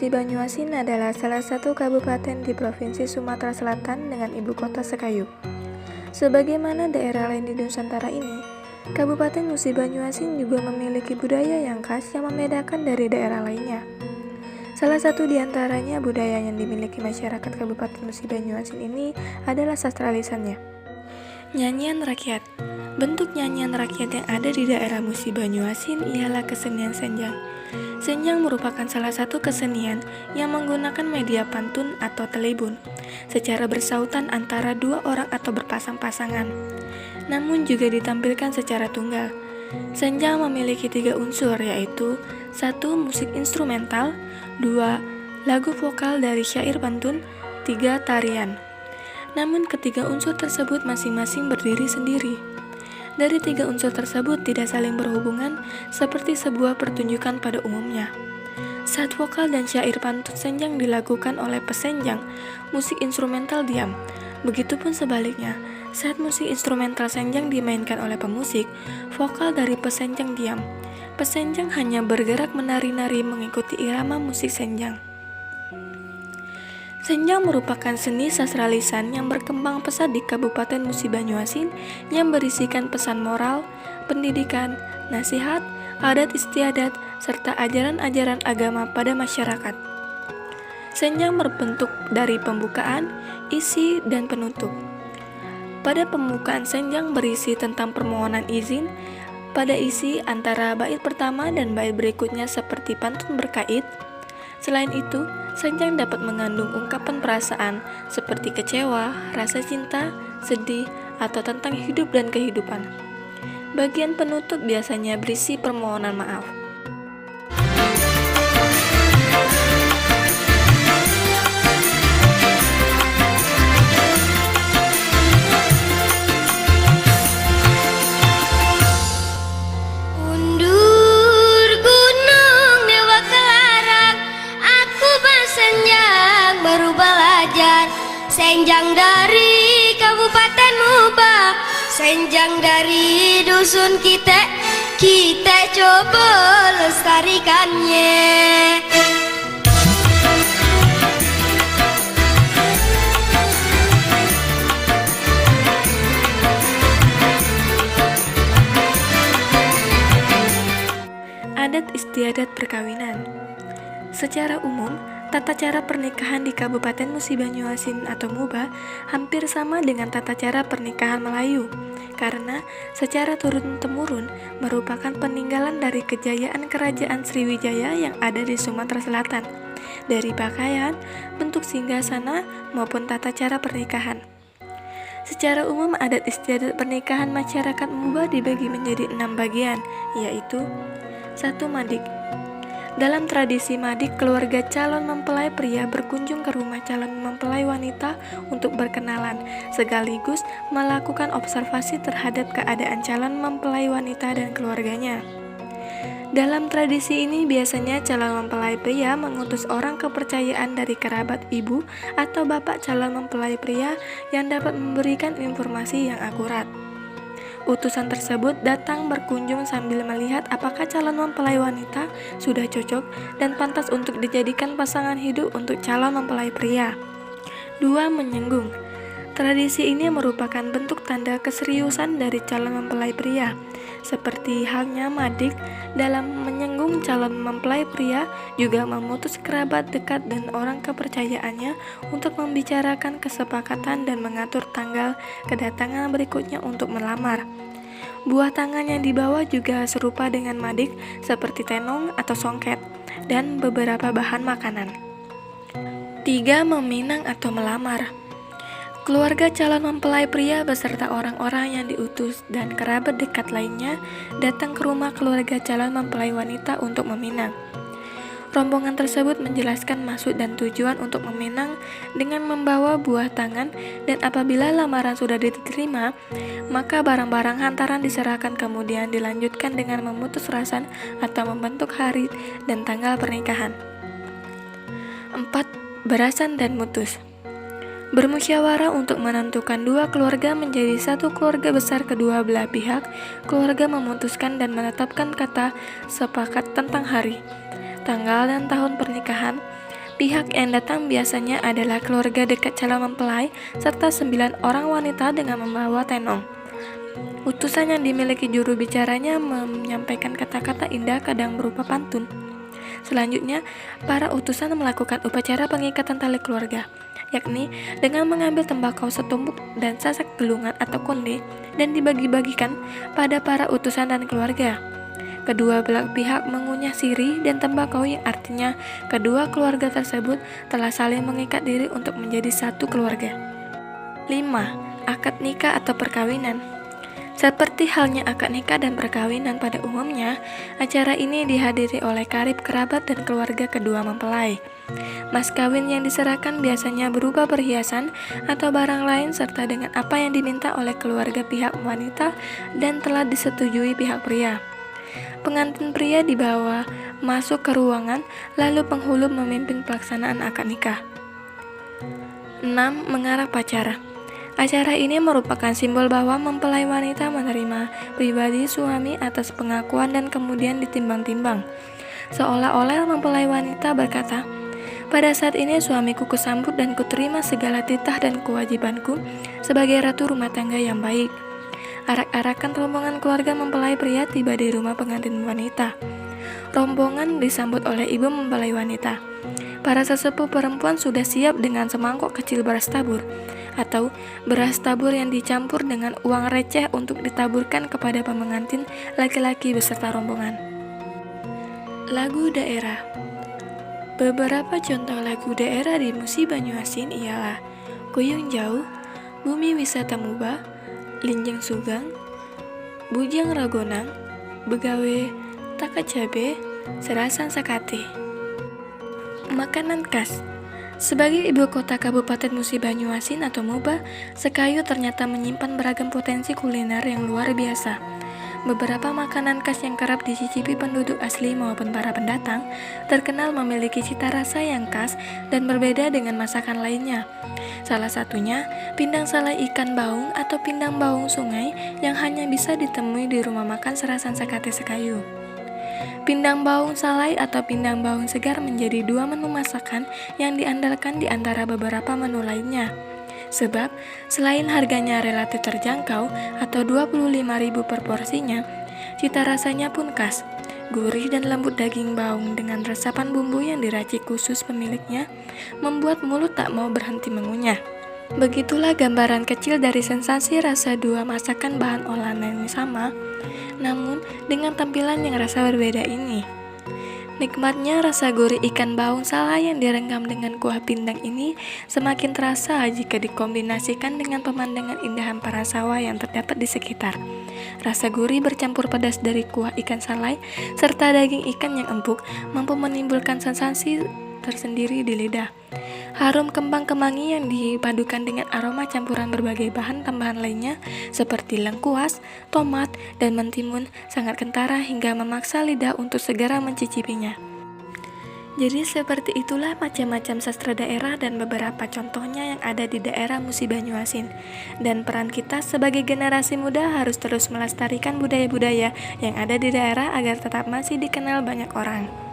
Musi Banyuasin adalah salah satu kabupaten di Provinsi Sumatera Selatan dengan ibu kota Sekayu. Sebagaimana daerah lain di Nusantara ini, Kabupaten Musi Banyuasin juga memiliki budaya yang khas yang membedakan dari daerah lainnya. Salah satu di antaranya budaya yang dimiliki masyarakat Kabupaten Musi Banyuasin ini adalah sastra lisannya. Nyanyian rakyat. Bentuk nyanyian rakyat yang ada di daerah Musi Banyuasin ialah kesenian senjang. Senjang merupakan salah satu kesenian yang menggunakan media pantun atau telebun secara bersautan antara dua orang atau berpasang-pasangan, namun juga ditampilkan secara tunggal. Senjang memiliki 3 unsur, yaitu 1. Musik instrumental, 2. Lagu vokal dari syair pantun, 3. Tarian. Namun ketiga unsur tersebut masing-masing berdiri sendiri. Dari 3 unsur tersebut tidak saling berhubungan seperti sebuah pertunjukan pada umumnya. Saat vokal dan syair pantun senjang dilakukan oleh pesenjang, musik instrumental diam. Begitupun sebaliknya, saat musik instrumental senjang dimainkan oleh pemusik, vokal dari pesenjang diam. Pesenjang hanya bergerak menari-nari mengikuti irama musik senjang. Senjang merupakan seni sastra lisan yang berkembang pesat di Kabupaten Musi Banyuasin yang berisikan pesan moral, pendidikan, nasihat, adat istiadat, serta ajaran-ajaran agama pada masyarakat. Senjang berbentuk dari pembukaan, isi, dan penutup. Pada pembukaan senjang berisi tentang permohonan izin, pada isi antara bait pertama dan bait berikutnya seperti pantun berkait. Selain itu, senjang dapat mengandung ungkapan perasaan seperti kecewa, rasa cinta, sedih, atau tentang hidup dan kehidupan. Bagian penutup biasanya berisi permohonan maaf. Senjang dari Kabupaten Muba, senjang dari dusun kita coba lestarikannya. Adat istiadat perkawinan. Secara umum, tata cara pernikahan di Kabupaten Musi Banyuasin atau Muba hampir sama dengan tata cara pernikahan Melayu, karena secara turun-temurun merupakan peninggalan dari kejayaan Kerajaan Sriwijaya yang ada di Sumatera Selatan, dari pakaian, bentuk singgasana, maupun tata cara pernikahan. Secara umum, adat istiadat pernikahan masyarakat Muba dibagi menjadi 6 bagian, yaitu 1. Madik. Dalam tradisi madik, keluarga calon mempelai pria berkunjung ke rumah calon mempelai wanita untuk berkenalan, sekaligus melakukan observasi terhadap keadaan calon mempelai wanita dan keluarganya. Dalam tradisi ini, biasanya calon mempelai pria mengutus orang kepercayaan dari kerabat ibu atau bapak calon mempelai pria yang dapat memberikan informasi yang akurat. Utusan tersebut datang berkunjung sambil melihat apakah calon mempelai wanita sudah cocok dan pantas untuk dijadikan pasangan hidup untuk calon mempelai pria. 2. Menyenggung. Tradisi ini merupakan bentuk tanda keseriusan dari calon mempelai pria. Seperti halnya madik, dalam menyenggung calon mempelai pria juga memutus kerabat dekat dan orang kepercayaannya untuk membicarakan kesepakatan dan mengatur tanggal kedatangan berikutnya untuk melamar. Buah tangan yang dibawa juga serupa dengan madik, seperti tenong atau songket, dan beberapa bahan makanan. 3. Meminang atau melamar. Keluarga calon mempelai pria beserta orang-orang yang diutus dan kerabat dekat lainnya datang ke rumah keluarga calon mempelai wanita untuk meminang. Rombongan tersebut menjelaskan maksud dan tujuan untuk meminang dengan membawa buah tangan, dan apabila lamaran sudah diterima, maka barang-barang hantaran diserahkan, kemudian dilanjutkan dengan memutus rasan atau membentuk hari dan tanggal pernikahan. 4. Berasan dan mutus. Bermusyawarah untuk menentukan dua keluarga menjadi satu keluarga besar kedua belah pihak, keluarga memutuskan dan menetapkan kata sepakat tentang hari, tanggal, dan tahun pernikahan. Pihak yang datang biasanya adalah keluarga dekat calon mempelai serta 9 orang wanita dengan membawa tenong. Utusan yang dimiliki juru bicaranya menyampaikan kata-kata indah kadang berupa pantun. Selanjutnya, para utusan melakukan upacara pengikatan tali keluarga, yakni dengan mengambil tembakau setumpuk dan sasak gelungan atau konde dan dibagi-bagikan pada para utusan dan keluarga. Kedua belah pihak mengunyah sirih dan tembakau yang artinya kedua keluarga tersebut telah saling mengikat diri untuk menjadi satu keluarga. 5. Akad nikah atau perkawinan. Seperti halnya akad nikah dan perkawinan pada umumnya, acara ini dihadiri oleh karib kerabat dan keluarga kedua mempelai. Mas kawin yang diserahkan biasanya berupa perhiasan atau barang lain serta dengan apa yang diminta oleh keluarga pihak wanita dan telah disetujui pihak pria. Pengantin pria dibawa masuk ke ruangan, lalu penghulu memimpin pelaksanaan akad nikah. 6. Mengarak pacara. Acara ini merupakan simbol bahwa mempelai wanita menerima pribadi suami atas pengakuan dan kemudian ditimbang-timbang. Seolah-olah mempelai wanita berkata, "Pada saat ini suamiku kusambut dan kuterima segala titah dan kewajibanku sebagai ratu rumah tangga yang baik." Arak-arakan rombongan keluarga mempelai pria tiba di rumah pengantin wanita. Rombongan disambut oleh ibu mempelai wanita. Para sesepuh perempuan sudah siap dengan semangkok kecil beras tabur, atau beras tabur yang dicampur dengan uang receh untuk ditaburkan kepada pengantin laki-laki beserta rombongan. Lagu daerah. Beberapa contoh lagu daerah di Musi Banyuasin ialah Kuyung Jauh, Bumi Wisata Muba, Linjeng Sugang, Bujang Ragonang, Begawe, Takacabe, Serasan Sakate. Makanan khas. Sebagai ibu kota Kabupaten Musi Banyuasin atau Muba, Sekayu ternyata menyimpan beragam potensi kuliner yang luar biasa. Beberapa makanan khas yang kerap dicicipi penduduk asli maupun para pendatang terkenal memiliki cita rasa yang khas dan berbeda dengan masakan lainnya. Salah satunya, pindang salai ikan baung atau pindang baung sungai yang hanya bisa ditemui di rumah makan Serasan Sakate Sekayu. Pindang baung salai atau pindang baung segar menjadi dua menu masakan yang diandalkan di antara beberapa menu lainnya. Sebab, selain harganya relatif terjangkau atau 25.000 per porsinya, cita rasanya pun khas. Gurih dan lembut daging baung dengan resapan bumbu yang diracik khusus pemiliknya membuat mulut tak mau berhenti mengunyah. Begitulah gambaran kecil dari sensasi rasa dua masakan bahan olahan yang sama, namun dengan tampilan yang rasa berbeda ini. Nikmatnya rasa gurih ikan baung salai yang direndam dengan kuah pindang ini semakin terasa jika dikombinasikan dengan pemandangan indah hamparan sawah yang terdapat di sekitar. Rasa gurih bercampur pedas dari kuah ikan salai serta daging ikan yang empuk mampu menimbulkan sensasi tersendiri di lidah. Harum kembang kemangi yang dipadukan dengan aroma campuran berbagai bahan tambahan lainnya seperti lengkuas, tomat, dan mentimun sangat kentara hingga memaksa lidah untuk segera mencicipinya. Jadi seperti itulah macam-macam sastra daerah dan beberapa contohnya yang ada di daerah Musi Banyuasin. Dan peran kita sebagai generasi muda harus terus melestarikan budaya-budaya yang ada di daerah agar tetap masih dikenal banyak orang.